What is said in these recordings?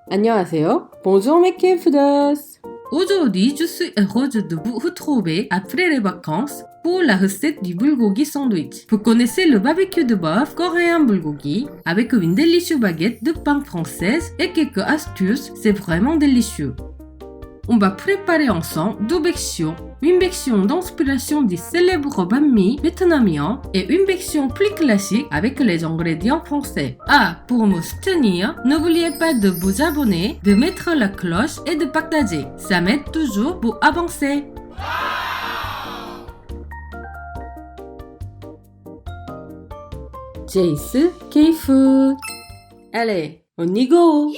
안녕하세요. Bonjour mes kefdas. Aujourd'hui, je suis heureuse de vous retrouver après les vacances pour la recette du bulgogi sandwich. Vous connaissez le barbecue de bœuf coréen bulgogi avec une délicieuse baguette de pain française et quelques astuces, c'est vraiment délicieux. On va préparer ensemble deux versions. Une version d'inspiration du célèbre banh mi vietnamien et une version plus classique avec les ingrédients français. Ah, pour me soutenir, n'oubliez pas de vous abonner, de mettre la cloche et de partager. Ça m'aide toujours pour avancer. Jace K-Food. Allez, on y go.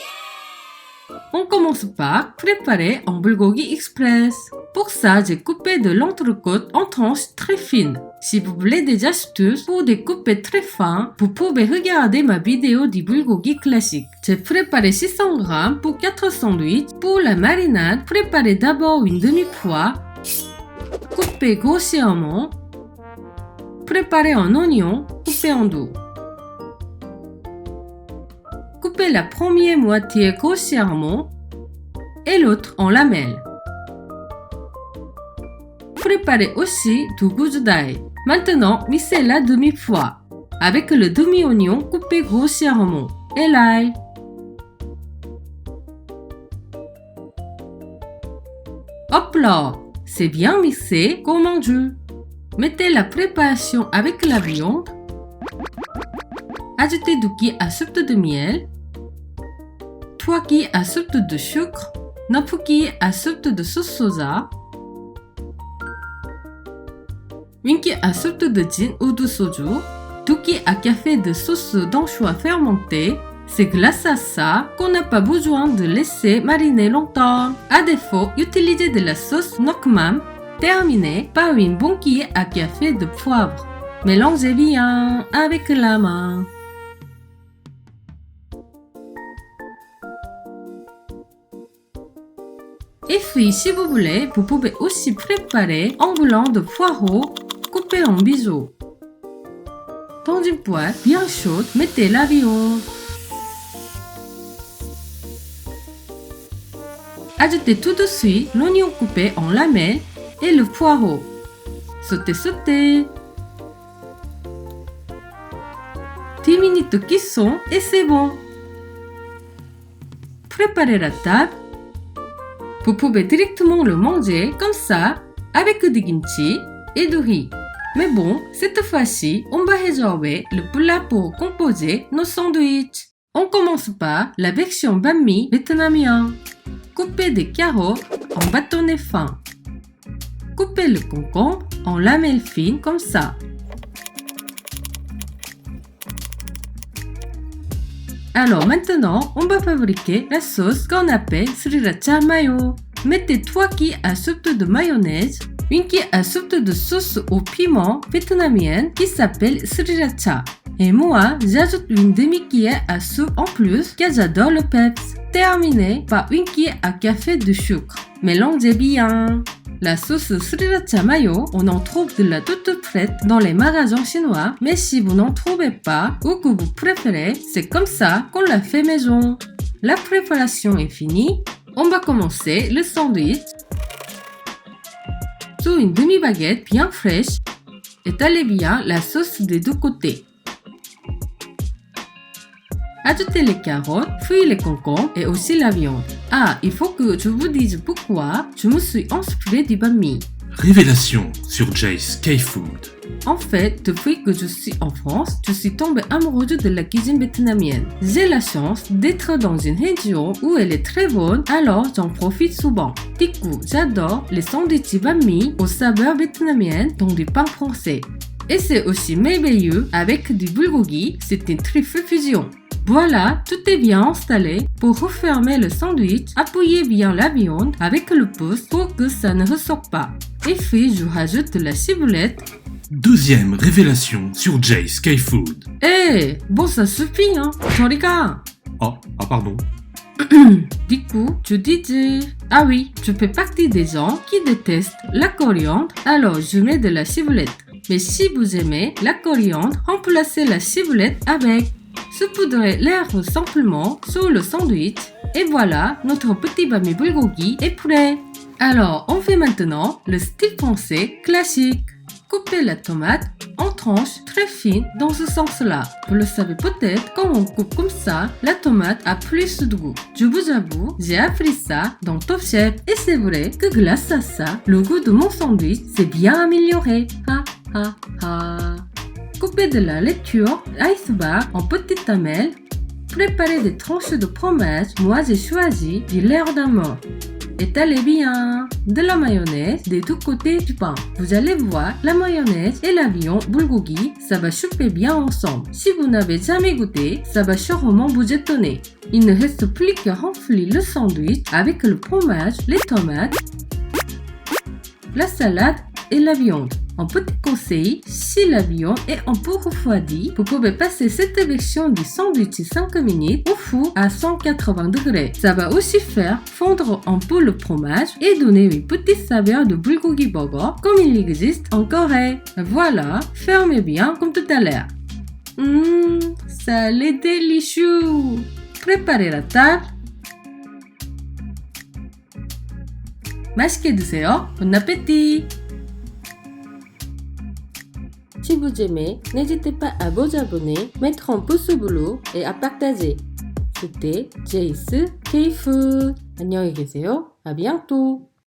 On commence par préparer un bulgogi express. Pour ça, j'ai coupé de l'entrecôte en tranches très fines. Si vous voulez des astuces pour découper très fin, vous pouvez regarder ma vidéo du bulgogi classique. J'ai préparé 600 g pour 4 sandwichs. Pour la marinade, préparez d'abord une demi-poire. Coupez grossièrement. Préparez un oignon coupé en deux. Coupez la première moitié grossièrement et l'autre en lamelles. Préparez aussi du goût d'ail. Maintenant, mixez la demi-poire avec le demi-oignon coupé grossièrement et l'ail. Hop là, c'est bien mixé comme un jus. Mettez la préparation avec la viande. Ajoutez 2 cuillères à soupe de miel, 3 cuillères à soupe de sucre, 9 cuillères à soupe de sauce soja, 1 cuillère à soupe de gin ou de soju, 2 cuillères à café de sauce d'anchois fermentée. C'est grâce à ça qu'on n'a pas besoin de laisser mariner longtemps. À défaut, utilisez de la sauce Nokmam, terminée par une bonne cuillère à café de poivre. Mélangez bien avec la main. Et puis, si vous voulez, vous pouvez aussi préparer un blanc de poireaux coupé en biseaux. Dans une poêle bien chaude, mettez la viande. Ajoutez tout de suite l'oignon coupé en lamelles et le poireau. Sautez. 10 minutes de cuisson et c'est bon. Préparez la table. Vous pouvez directement le manger comme ça avec du kimchi et du riz. Mais bon, cette fois-ci, on va réserver le plat pour composer nos sandwichs. On commence par la version banh mi vietnamien. Coupez des carottes en bâtonnets fins. Coupez le concombre en lamelles fines comme ça. Alors maintenant, on va fabriquer la sauce qu'on appelle sriracha mayo. Mettez 3 cuillères à soupe de mayonnaise, 1 cuillère à soupe de sauce au piment vietnamienne qui s'appelle sriracha. Et moi, j'ajoute une demi-cuillère à soupe en plus car j'adore le peps. Terminez par 1 cuillère à café de sucre. Mélangez bien. La sauce sriracha mayo, on en trouve de la toute prête dans les magasins chinois, mais si vous n'en trouvez pas ou que vous préférez, c'est comme ça qu'on la fait maison. La préparation est finie. On va commencer le sandwich. Sur une demi-baguette bien fraîche, étalez bien la sauce des deux côtés. Ajoutez les carottes, puis les concombres et aussi la viande. Ah, il faut que je vous dise pourquoi je me suis inspirée du banh mi. Révélation sur Jace K-Food. En fait, depuis que je suis en France, je suis tombée amoureuse de la cuisine vietnamienne. J'ai la chance d'être dans une région où elle est très bonne, alors j'en profite souvent. Du coup, j'adore les sandwichs banh mi aux saveurs vietnamiennes dans du pain français. Et c'est aussi merveilleux avec du bulgogi, c'est une truffe fusion. Voilà, tout est bien installé. Pour refermer le sandwich, appuyez bien la viande avec le pouce pour que ça ne ressorte pas. Et puis, je rajoute de la ciboulette. Deuxième révélation sur Jace K-Food. Bon, ça suffit, hein. Je regarde. Pardon. Du coup, je disais... Ah oui, je fais partie des gens qui détestent la coriandre, alors je mets de la ciboulette. Mais si vous aimez la coriandre, remplacez la ciboulette avec. Saupoudrez l'herbe simplement sur le sandwich Et voilà, notre petit bami bulgogi est prêt. Alors, on fait maintenant le style français classique. Couper la tomate en tranches très fines dans ce sens-là. Vous le savez peut-être, quand on coupe comme ça, la tomate a plus de goût. Je vous avoue, j'ai appris ça dans Top Chef et c'est vrai que grâce à ça, le goût de mon sandwich s'est bien amélioré. Ha ha ha. Couper de la laitue ice bar en petites lamelles. Préparer des tranches de fromage. Moi, j'ai choisi du lait d'amande. Étalez bien de la mayonnaise des deux côtés du pain. Vous allez voir, la mayonnaise et la viande bulgogi, ça va choper bien ensemble. Si vous n'avez jamais goûté, ça va sûrement vous étonner. Il ne reste plus qu'à remplir le sandwich avec le fromage, les tomates, la salade et la viande. Un petit conseil, si la viande est un peu refroidie, vous pouvez passer cette version du sandwich 5 minutes au four à 180 degrés. Ça va aussi faire fondre un peu le fromage et donner une petite saveur de bulgogi burger comme il existe en Corée. Voilà, fermez bien comme tout à l'heure. Ça a l'air délicieux. Préparez la table. 맛있게 드세요. Bon appétit. Si vous aimez, n'hésitez pas à vous abonner, mettre un pouce bleu et à partager. C'était Jace K-Food. 안녕히 계세요. À bientôt.